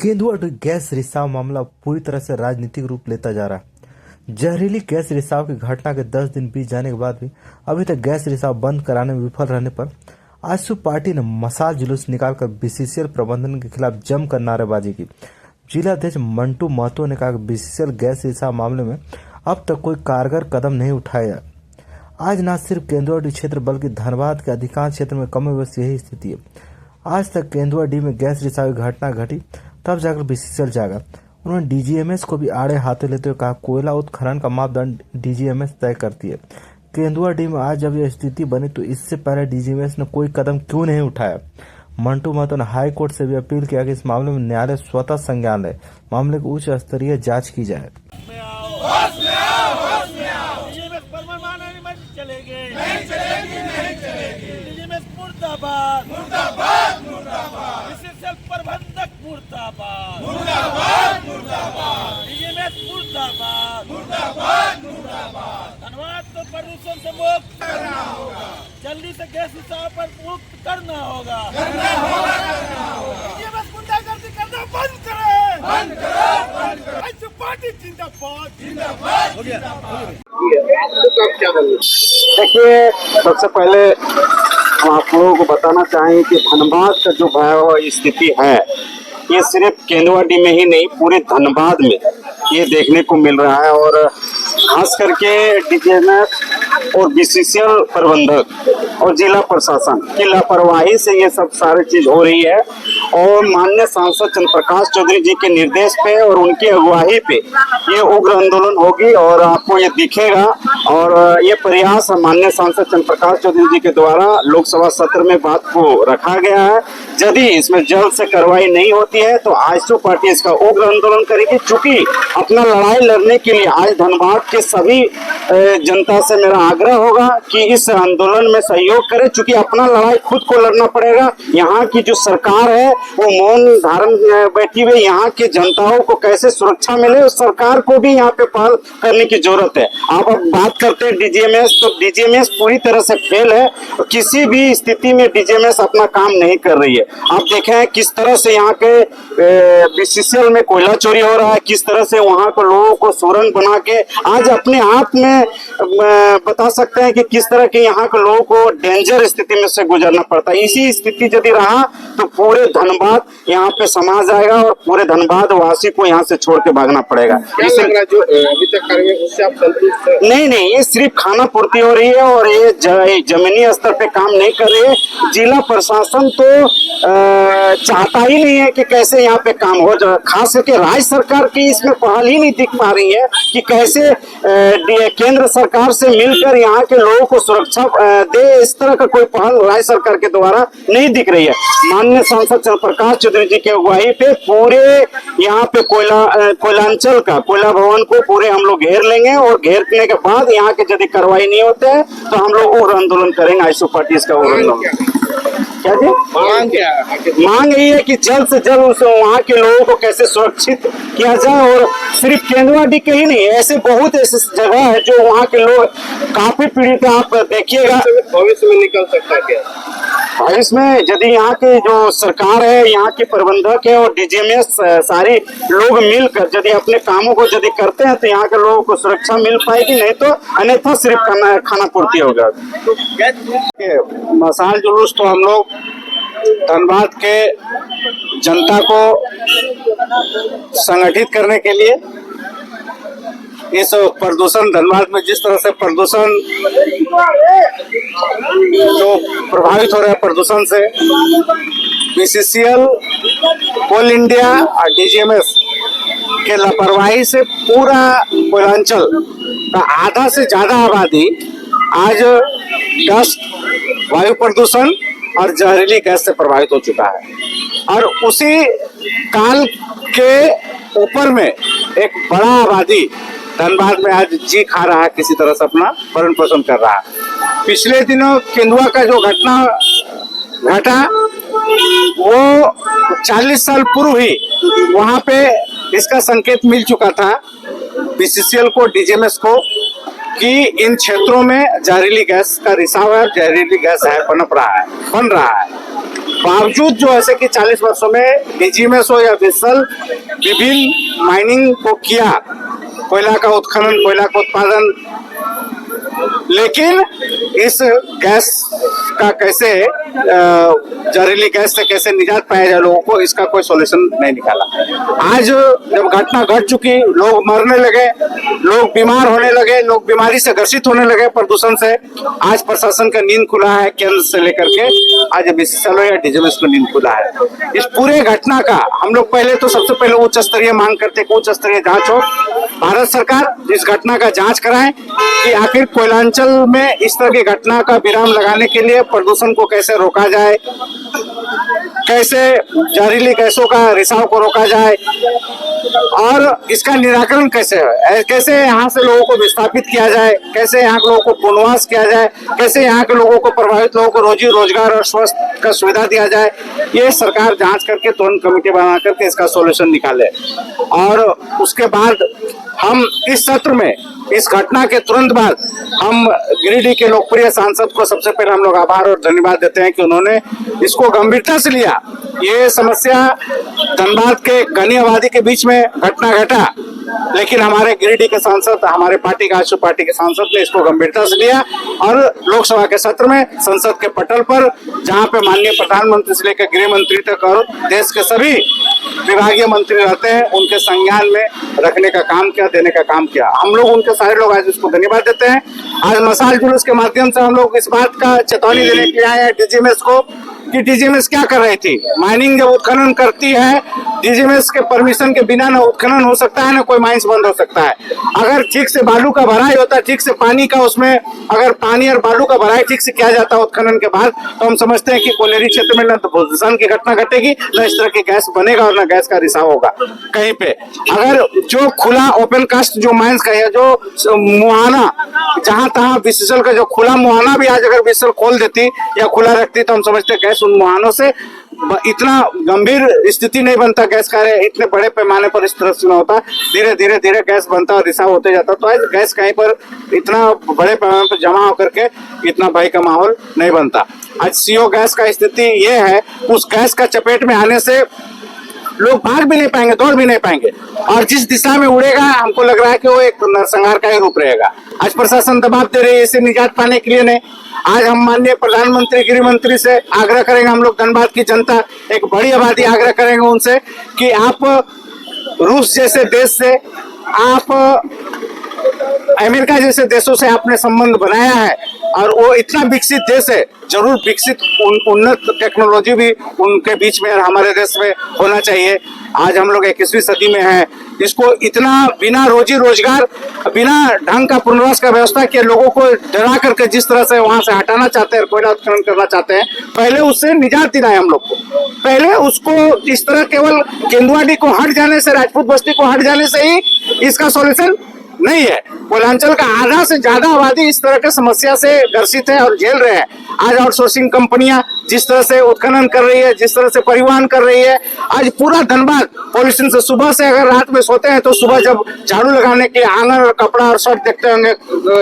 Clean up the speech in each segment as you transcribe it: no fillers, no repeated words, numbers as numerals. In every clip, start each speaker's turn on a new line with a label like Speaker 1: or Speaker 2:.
Speaker 1: Kendua gas रिसाव मामला पूरी तरह से राजनीतिक रूप लेता जा रहा है। जहरीली गैस रिसाव की घटना के 10 दिन बीत जाने के बाद भी अभी तक गैस रिसाव बंद कराने में विफल रहने पर आजसू पार्टी ने मशाल जुलूस निकालकर बीसीसीएल प्रबंधन के खिलाफ जमकर नारेबाजी की। जिला अध्यक्ष मंटू महतो ने कहा कि बीसीसीएल गैस रिसाव मामले में अब तक कोई कारगर कदम नहीं उठाया। आज न सिर्फ केंदुआ क्षेत्र बल्कि धनबाद के अधिकांश क्षेत्र में कमोबेश यही स्थिति है। आज तक केंदुआ में गैस रिसाव की घटना घटी तब जाकर बीसीसीएल जागा। उन्होंने डीजीएमएस को भी आड़े हाथों लेते हुए कहा, कोयला उत्खनन का मापदंड डीजीएमएस तय करती है। केंदुआ में आज जब यह स्थिति बनी तो इससे पहले डीजीएमएस ने कोई कदम क्यों नहीं उठाया। मंटू महतो ने हाई कोर्ट से भी अपील किया कि इस मामले में न्यायालय स्वतः संज्ञान ले, मामले की उच्च स्तरीय जांच की जाए।
Speaker 2: मुर्दाबाद मुर्दाबाद मुर्दाबाद बीसीसीएल प्रबंधक मुर्दाबाद मुर्दाबाद मुर्दाबाद डीजीएमएस मुर्दाबाद मुर्दाबाद मुर्दाबाद। धनबाद को प्रदूषण से मुक्त करना होगा, जल्दी से गैस रिसाव पर मुक्त करना होगा, डीजीएमएस गुंडागर्दी करना बंद करें, बंद करो, बंद करो। आजसू पार्टी जिंदाबाद जिंदाबाद जिंदाबाद।
Speaker 3: देखिए, सबसे पहले हम आप लोगों को बताना चाहें कि धनबाद का जो भयावह स्थिति है ये सिर्फ केंदुआडी में ही नहीं पूरे धनबाद में ये देखने को मिल रहा है। और खास करके डीजीएमएस और बीसीसीएल प्रबंधक और जिला प्रशासन की लापरवाही से ये सब सारी चीज हो रही है। और माननीय सांसद चंद्र प्रकाश चौधरी जी के निर्देश पे और उनकी अगुवाई पे ये उग्र आंदोलन होगी और आपको ये दिखेगा। और ये प्रयास माननीय सांसद चंद्र प्रकाश चौधरी जी के द्वारा लोकसभा सत्र में बात को रखा गया है। यदि इसमें जल्द से कार्रवाई नहीं होती है तो आजसू पार्टी इसका उग्र आंदोलन करेगी। चूंकि अपना लड़ाई लड़ने के लिए आज धनबाद के सभी जनता से मेरा आग्रह होगा कि इस आंदोलन में सहयोग करें, चूंकि अपना लड़ाई खुद को लड़ना पड़ेगा। यहाँ की जो सरकार है वो मौन धारण बैठी हुई, यहाँ के जनताओं को कैसे सुरक्षा मिले उस सरकार को भी यहाँ पे पहल करने की जरूरत है। आप अब बात करते हैं डीजीएमएस, तो डीजीएमएस पूरी तरह से फेल है। किसी भी स्थिति में डीजीएमएस अपना काम नहीं कर रही है। आप देखें किस तरह से यहाँ के बीसीसीएल में कोयला चोरी हो रहा है, किस तरह से वहाँ के लोगों को सुरंग बना के आज अपने आप में बता सकते हैं कि किस तरह के यहाँ के लोगों को डेंजर स्थिति में से गुजरना पड़ता है। इसी स्थिति यदि रहा तो पूरे धनबाद यहाँ पे समा जाएगा और पूरे धनबाद वासी को यहाँ से छोड़ के भागना पड़ेगा।
Speaker 4: जो अभी तक कर रहे हैं उससे आप संतुष्ट हैं?
Speaker 3: नहीं, ये सिर्फ खाना पूर्ति हो रही है और ये जमीनी स्तर पे काम नहीं कर रही है। जिला प्रशासन तो चाहता ही नहीं है कि कैसे यहाँ पे काम हो जाए। खास करके राज्य सरकार की इसमें पहल ही नहीं दिख पा रही है कि कैसे केंद्र सरकार से मिलकर यहाँ के लोगों को सुरक्षा दे। इस तरह का कोई पहल राज्य सरकार के द्वारा नहीं दिख रही है। माननीय सांसद चंद्र प्रकाश चौधरी जी की अगुवाई पे पूरे यहाँ पे कोयलांचल का कोयला भवन को पूरे हम लोग घेर लेंगे और घेरने के बाद यहाँ के यदि कार्रवाई नहीं होते हैं तो हम लोग उग्र आंदोलन करेंगे। आजसू पार्टी इसका उग्र आंदोलन क्या जी
Speaker 4: मांग क्या है?
Speaker 3: मांग यही है कि जल्द से जल्द उस वहाँ के लोगों को कैसे सुरक्षित किया जाए। और सिर्फ केंदुआडी के ही नहीं, ऐसे बहुत ऐसे जगह है जो वहाँ के लोग काफी पीड़ित है। आप देखिएगा
Speaker 4: भविष्य में निकल सकता है क्या?
Speaker 3: भविष्य में यदि यहाँ के जो सरकार है, यहाँ के प्रबंधक है और डीजीएमएस सारे लोग मिलकर यदि अपने कामों को यदि करते हैं तो यहाँ के लोगों को सुरक्षा मिल पाएगी, नहीं तो अन्यथा सिर्फ खाना पूर्ति होगा। मशाल जुलूस तो हम लोग धनबाद के जनता को संगठित करने के लिए इस प्रदूषण धनबाद में जिस तरह से प्रदूषण जो प्रभावित हो रहा है प्रदूषण से, बीसीसीएल, कोल इंडिया और डीजीएमएस के लापरवाही से पूरा कोयलांचल का आधा से ज्यादा आबादी आज डस्ट, वायु प्रदूषण और जहरीली गैस से प्रभावित हो चुका है। और उसी काल के ऊपर में एक बड़ा आबादी धनबाद में आज जी खा रहा है, किसी तरह से अपना भरण पोषण कर रहा है। पिछले दिनों केंदुआ का जो घटना घटा वो 40 साल पूर्व ही वहां पे इसका संकेत मिल चुका था बीसीसीएल को, डीजीएमएस को, कि इन क्षेत्रों में जहरीली गैस का रिसाव है, जहरीली गैस है बन रहा है।
Speaker 4: बावजूद जो ऐसे कि 40 वर्षों में डीजीएमएस हो या विसल विभिन्न माइनिंग को किया, कोयला का उत्खनन, कोयला का उत्पादन, लेकिन इस गैस का कैसे जहरीली गैस से कैसे निजात पाया जाए लोगों को, इसका कोई सॉल्यूशन नहीं निकाला। आज जब घटना घट चुकी, लोग मरने लगे, लोग बीमार होने लगे, लोग बीमारी से ग्रसित होने लगे प्रदूषण से, आज प्रशासन का नींद खुला है, केंद्र से लेकर के आज बीसीसीएल या डीजीएमएस को नींद खुला है। इस पूरे घटना का हम लोग पहले तो सबसे पहले उच्च स्तरीय मांग करते कि उच्च स्तरीय जांच हो, भारत सरकार इस घटना का जांच कराए कि आखिर कोयलांचल में इस तरह की घटना का विराम लगाने के लिए प्रदूषण को कैसे रोका जाए, कैसे जहरीली गैसों का रिसाव को रोका जाए और इसका निराकरण कैसे है, कैसे यहाँ से लोगों को विस्थापित किया जाए, कैसे यहाँ के लोगों को पुनर्वास किया जाए, कैसे यहाँ के लोगों को, प्रभावित लोगों को रोजी रोजगार और स्वास्थ्य का सुविधा दिया जाए। ये सरकार जांच करके तुरंत कमेटी बना करके इसका सॉल्यूशन निकाले और उसके बाद हम इस सत्र में, इस घटना के तुरंत बाद हम गिरिडीह के लोकप्रिय सांसद को सबसे पहले हम लोग आभार और धन्यवाद देते हैं कि उन्होंने इसको गंभीरता से लिया। ये समस्या धनबाद के घनी आबादी के बीच में घटना घटा, लेकिन हमारे गिरिडीह के सांसद, हमारे पार्टी का, आजसू पार्टी के सांसद ने इसको गंभीरता से लिया और लोकसभा के सत्र में संसद के पटल पर, जहां पे माननीय प्रधानमंत्री से लेकर गृह मंत्री तक और देश के सभी विभागीय मंत्री रहते हैं, उनके संज्ञान में रखने का काम किया, देने का काम किया। हम लोग, उनके सारे लोग आज उसको धन्यवाद देते हैं। आज मशाल जुलूस के माध्यम से हम लोग इस बात का चेतावनी देने के लिए आए हैं डीजीएमएस को कि डीजीएमएस क्या कर रही थी। माइनिंग जब उत्खनन करती है, डीजीएमएस के परमिशन के बिना ना उत्खनन हो सकता है, ना कोई माइंस बंद हो सकता है। अगर ठीक से बालू का भराई होता, ठीक से पानी का, उसमें अगर पानी और बालू का भराई ठीक से किया जाता उत्खनन के बाद, तो हम समझते हैं कि कोयलेरी क्षेत्र में न तो प्रदूषण की घटना घटेगी, न इस तरह की गैस बनेगा और न गैस का रिसाव होगा कहीं पे। अगर जो खुला ओपन कास्ट जो माइंस का है, जो मुहाना, जहां तहां बीसीसीएल का जो खुला मुहाना भी आज अगर बीसीसीएल खोल देती या खुला रखती, तो हम समझते हैं गैस उन मुहानों से इतना गंभीर स्थिति नहीं बनता, गैस का इतने बड़े पैमाने पर इस तरह से न होता, धीरे धीरे धीरे गैस बनता और रिसाव होते जाता। तो आज गैस कहीं पर इतना बड़े पैमाने पर जमा होकर के इतना भय का माहौल नहीं बनता। आज सीओ गैस का स्थिति ये है, उस गैस का चपेट में आने से लोग भाग भी नहीं पाएंगे, दौड़ भी नहीं पाएंगे और जिस दिशा में उड़ेगा हमको लग रहा है कि वो एक नरसंहार का ही रूप रहेगा। आज प्रशासन दबाव दे रही है इसे निजात पाने के लिए नहीं। आज हम माननीय प्रधानमंत्री, गृह मंत्री से आग्रह करेंगे, हम लोग धनबाद की जनता, एक बड़ी आबादी आग्रह करेंगे उनसे कि आप रूस जैसे देश से, आप अमेरिका जैसे देशों से आपने संबंध बनाया है और वो इतना विकसित देश है, जरूर विकसित उन्नत टेक्नोलॉजी भी उनके बीच में और हमारे देश में होना चाहिए। आज हम लोग 21वीं सदी में हैं, इसको इतना बिना रोजी रोजगार, बिना ढंग का पुनर्वास का व्यवस्था किए, लोगों को डरा करके जिस तरह से वहां से हटाना चाहते हैं, कोयला उत्खनन करना चाहते हैं, पहले उससे निजात दिलाए हम लोग को। पहले उसको इस तरह केवल केंदुआडीह को हट जाने से, राजपूत बस्ती को हट जाने से ही इसका सॉल्यूशन नहीं है। कोयलांचल का आधा से ज्यादा आबादी इस तरह के समस्या से ग्रसित है और झेल रहे हैं। आज आउटसोर्सिंग कंपनियां जिस तरह से उत्खनन कर रही है, जिस तरह से परिवहन कर रही है, आज पूरा धनबाद पॉल्यूशन से, सुबह से अगर रात में सोते हैं तो सुबह जब झाड़ू लगाने के आंगन और कपड़ा और शर्ट देखते होंगे,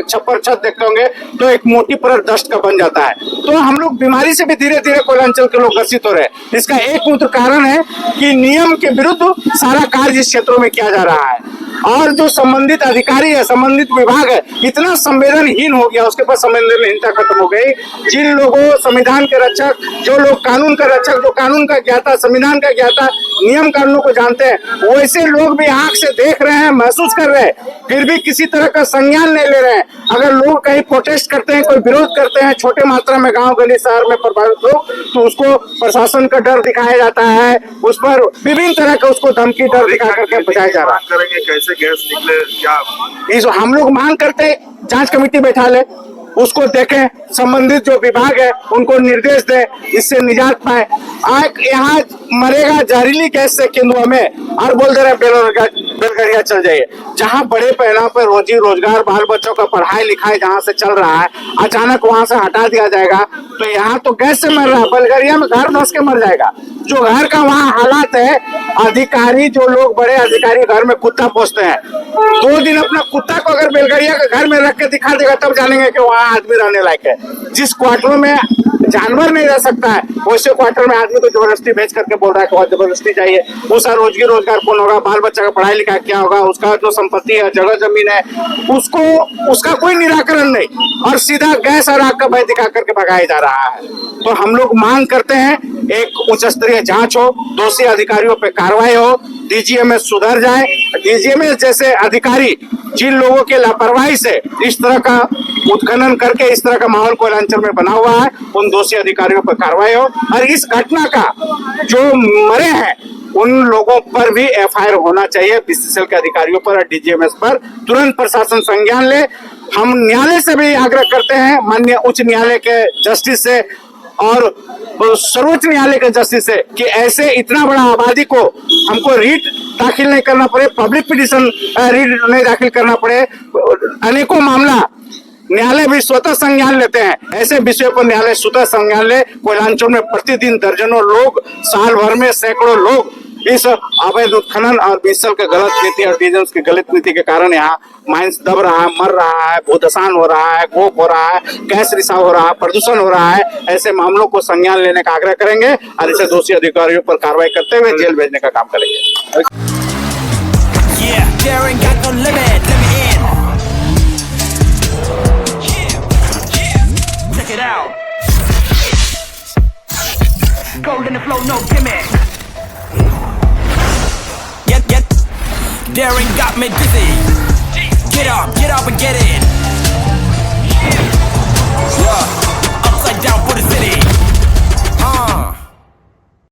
Speaker 4: छप्पर छत देखते होंगे, तो एक मोटी परत डस्ट का बन जाता है। तो हम लोग बीमारी से भी धीरे धीरे कोयलांचल के लोग ग्रसित हो रहे हैं। इसका एक मात्र कारण है कि नियम के विरुद्ध सारा कार्य इस क्षेत्रों में किया जा रहा है और जो संबंधित अधिकारी है, संबंधित विभाग है, इतना संवेदनहीन हो गया, उसके पास संवेदनहीनता खत्म हो गई। जिन लोगों, संविधान के रक्षक, जो लोग कानून का रक्षक, जो कानून का ज्ञाता, संविधान का ज्ञाता, नियम कानूनों को जानते हैं, वैसे लोग भी आंख से देख रहे हैं, महसूस कर रहे हैं, फिर भी किसी तरह का संज्ञान नहीं ले रहे हैं। अगर लोग कहीं प्रोटेस्ट करते हैं, कोई विरोध करते हैं, छोटे मात्रा में गांव गली शहर में प्रभावित लोग, तो उसको प्रशासन का डर दिखाया जाता है, उस पर विभिन्न तरह का उसको धमकी, डर दिखा करके बचाया जा रहा है। करेंगे कैसे गैस निकले, क्या
Speaker 2: इस हम लोग मांग करते हैं जांच कमेटी बैठा ले, उसको देखें, संबंधित जो विभाग है उनको निर्देश दें, इससे निजात पाए। आज यहाँ
Speaker 4: मरेगा जहरीली गैस से केंदुआ में और बोल दे रहे बेलगड़िया चल जाइए। जहाँ बड़े पैमाने पर रोजी रोजगार बाल बच्चों का पढ़ाई लिखाई जहाँ से चल रहा है, अचानक वहां से हटा दिया जाएगा तो यहाँ तो गैस से मर रहा है, बेलगड़िया में घर धंस के मर जाएगा। जो घर का वहाँ हालात है, अधिकारी जो लोग बड़े अधिकारी घर में कुत्ता पोसते हैं, 2 दिन अपना कुत्ता को अगर बेलगड़िया के घर में रख के दिखा देगा तब जानेंगे कि वहाँ आदमी रहने लायक है। जिस क्वार्टरों में जानवर नहीं रह सकता है वैसे क्वार्टर में आदमी को जबरदस्ती भेज करके बोल रहा है कि जबरदस्ती चाहिए। उसका रोजगार कौन होगा, बाल बच्चा का पढ़ाई लिखाई क्या होगा, उसका जो संपत्ति है, जगह जमीन है, उसका कोई निराकरण नहीं और सीधा गैस और आग का भय दिखा करके भगाया जा रहा है। तो हम लोग मांग करते हैं एक उच्च स्तरीय जांच हो, दोषी अधिकारियों पे कार्रवाई हो, डीजीएमएस सुधर जाए। डीजीएमएस जैसे अधिकारी जिन लोगों के लापरवाही से इस तरह का उत्खनन करके इस तरह का माहौल कोयलांचल में बना हुआ है, उन दोषी अधिकारियों पर कार्रवाई हो और इस घटना का जो मरे हैं उन लोगों पर भी एफआईआर होना चाहिए, बीसीसीएल के अधिकारियों पर और डीजीएमएस पर तुरंत प्रशासन संज्ञान ले। हम न्यायालय से भी आग्रह करते हैं, माननीय उच्च न्यायालय के जस्टिस से और सर्वोच्च न्यायालय के जस्टिस से, कि ऐसे इतना बड़ा आबादी को हमको रीट दाखिल नहीं करना पड़े, पब्लिक पिटिशन रीट नहीं दाखिल करना पड़े। अनेकों मामला न्यायालय भी स्वतः संज्ञान लेते हैं, ऐसे विषयों पर न्यायालय स्वतः संज्ञान ले। कोयलांचल में प्रतिदिन दर्जनों लोग, साल भर में सैकड़ों लोग इस अवैध उत्खनन और बीएसएल के गलत नीति और डीजीएमएस की गलत नीति के कारण यहाँ माइंस दब रहा है, मर रहा है, भूदसान हो रहा है, गोप हो रहा है, गैस रिसाव हो रहा है, प्रदूषण हो रहा है। ऐसे मामलों को संज्ञान लेने का आग्रह करेंगे और इसे दोषी अधिकारियों पर कार्रवाई करते हुए जेल भेजने का काम करेंगे।
Speaker 5: Yeah, daring got no limit, let me in. Check it out. Gold in the flow, no gimmick. Daring got me dizzy. Get up and get it. Upside down for the city.